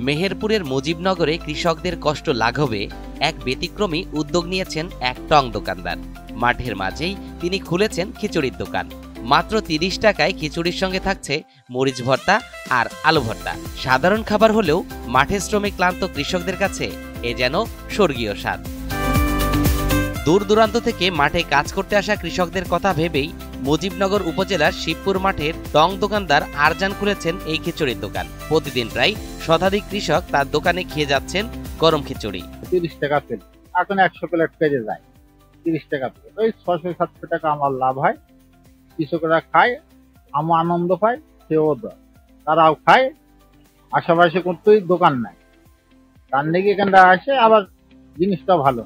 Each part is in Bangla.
মেহেরপুরের মুজিবনগরে কৃষকদের কষ্ট লাঘবে এক ব্যতিক্রমী উদ্যোগ নিয়েছেন এক টং দোকানদার। মাঠের মাঝেই তিনি খুলেছেন খিচুড়ির দোকান। মাত্র ৩০ টাকায় খিচুড়ির সঙ্গে থাকছে মরিচ ভর্তা আর আলু ভর্তা। সাধারণ খাবার হলেও মাঠে শ্রমে ক্লান্ত কৃষকদের কাছে এ যেন স্বর্গীয় স্বাদ। দূর দূরান্ত থেকে মাঠে কাজ করতে আসা কৃষকদের কথা ভেবেই মুজিবনগর উপজেলার শিবপুর মাঠের টং দোকানদার আরজান খুলেছেন এই খিচুড়ির দোকান। প্রতিদিন প্রায় শতাধিক কৃষক তার দোকানে খেয়ে যাচ্ছেন গরম খিচুড়ি। ৩০ টাকা তেল, এখন ১০০ প্লেট পেয়ে যায় ৩০ টাকা থেকে। ওই ৬০০-৭০০ টাকা আমার লাভ হয়। কৃষকরা খায়, আমার আনন্দ পায়, সেও দেয়, তারাও খায়। আশেপাশে কোথাও দোকান নাই, তার নাকি এখানটা আসে, আবার জিনিসটা ভালো।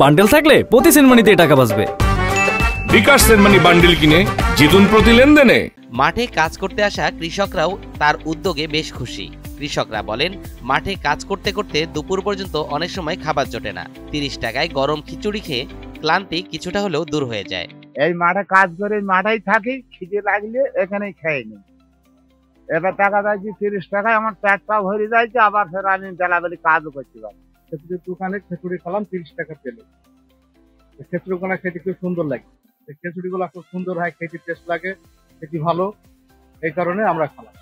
বান্ডেল থাকলে প্রতি সেনমানিতে টাকা বাঁচবে। বিকাশ সেনমানি বান্ডেল কিনে জিতুন প্রতি লেনদেনে। মাঠে কাজ করতে আসা কৃষকরাও তার উদ্যোগে বেশ খুশি। কৃষকরা বলেন, মাঠে কাজ করতে করতে দুপুর পর্যন্ত অনেক সময় খাবার জোটে না। ৩০ টাকায় গরম খিচুড়ি খেয়ে ক্লান্তি কিছুটা হলেও দূর হয়ে যায়। এই মাঠে কাজ করে মাঠেই থাকি, খিদে লাগলে এখানেই খেয়ে নিই। এবার টাকা যাচ্ছি ৩০ টাকায়, আমার পেটটা ভরে যাচ্ছে, আবার ফের আমি বেলাবেলি কাজও করতে পারি। খিচুড়ির দোকানে খিচুড়ি খেলাম ৩০ টাকা পেলে। খিচুড়িগুলো খেতে খুব সুন্দর লাগে, খিচুড়িগুলো খুব সুন্দর হয়, খেতে টেস্ট লাগে, খেতে ভালো, এই কারণে আমরা খেলাম।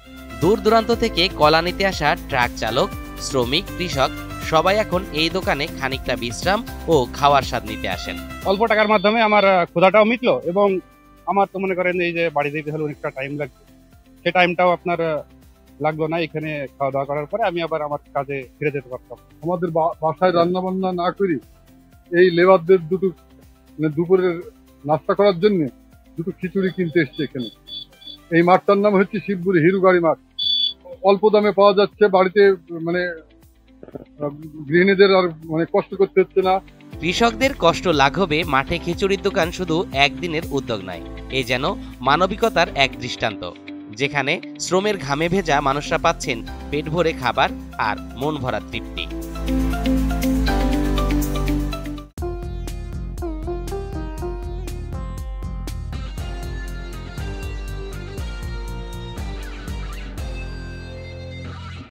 দূর দূরান্ত থেকে কলা নিতে আসা ট্রাক চালক, শ্রমিক, কৃষক সবাই এখন এই দোকানে খানিকটা বিশ্রাম ও খাওয়ার স্বাদ নিতে আসেন। অল্প টাকার মাধ্যমে আমার ক্ষুধাটাও মিটলো, এবং আমার তো মনে করেন এই যে বাড়ি যেতে হলে অনেকটা টাইম লাগবে, সেই টাইমটাও আপনার লাগলো না। এখানে খাওয়া দাওয়া করার পরে আমি আবার আমার কাজে ফিরে যেতে পারতাম। আমাদের বাসায় রান্না বান্না না করি, এই লেবারদের দুটো দুপুরের নাস্তা করার জন্য দুটো খিচুড়ি কিনতে এসছে এখানে। এই মাঠটার নাম হচ্ছে শিবপুর হিরুগাড়ি মাঠ। অল্প দামে পাওয়া যাচ্ছে, বাড়িতে গৃহিণীদের আর কষ্ট করতে হচ্ছে না। কৃষকদের কষ্ট লাঘবে মাঠে খিচুড়ির দোকান শুধু একদিনের উদ্যোগ নয়, এ যেন মানবিকতার এক দৃষ্টান্ত, যেখানে শ্রমের ঘামে ভেজা মানুষরা পাচ্ছেন পেট ভরে খাবার আর মন ভরা তৃপ্তি।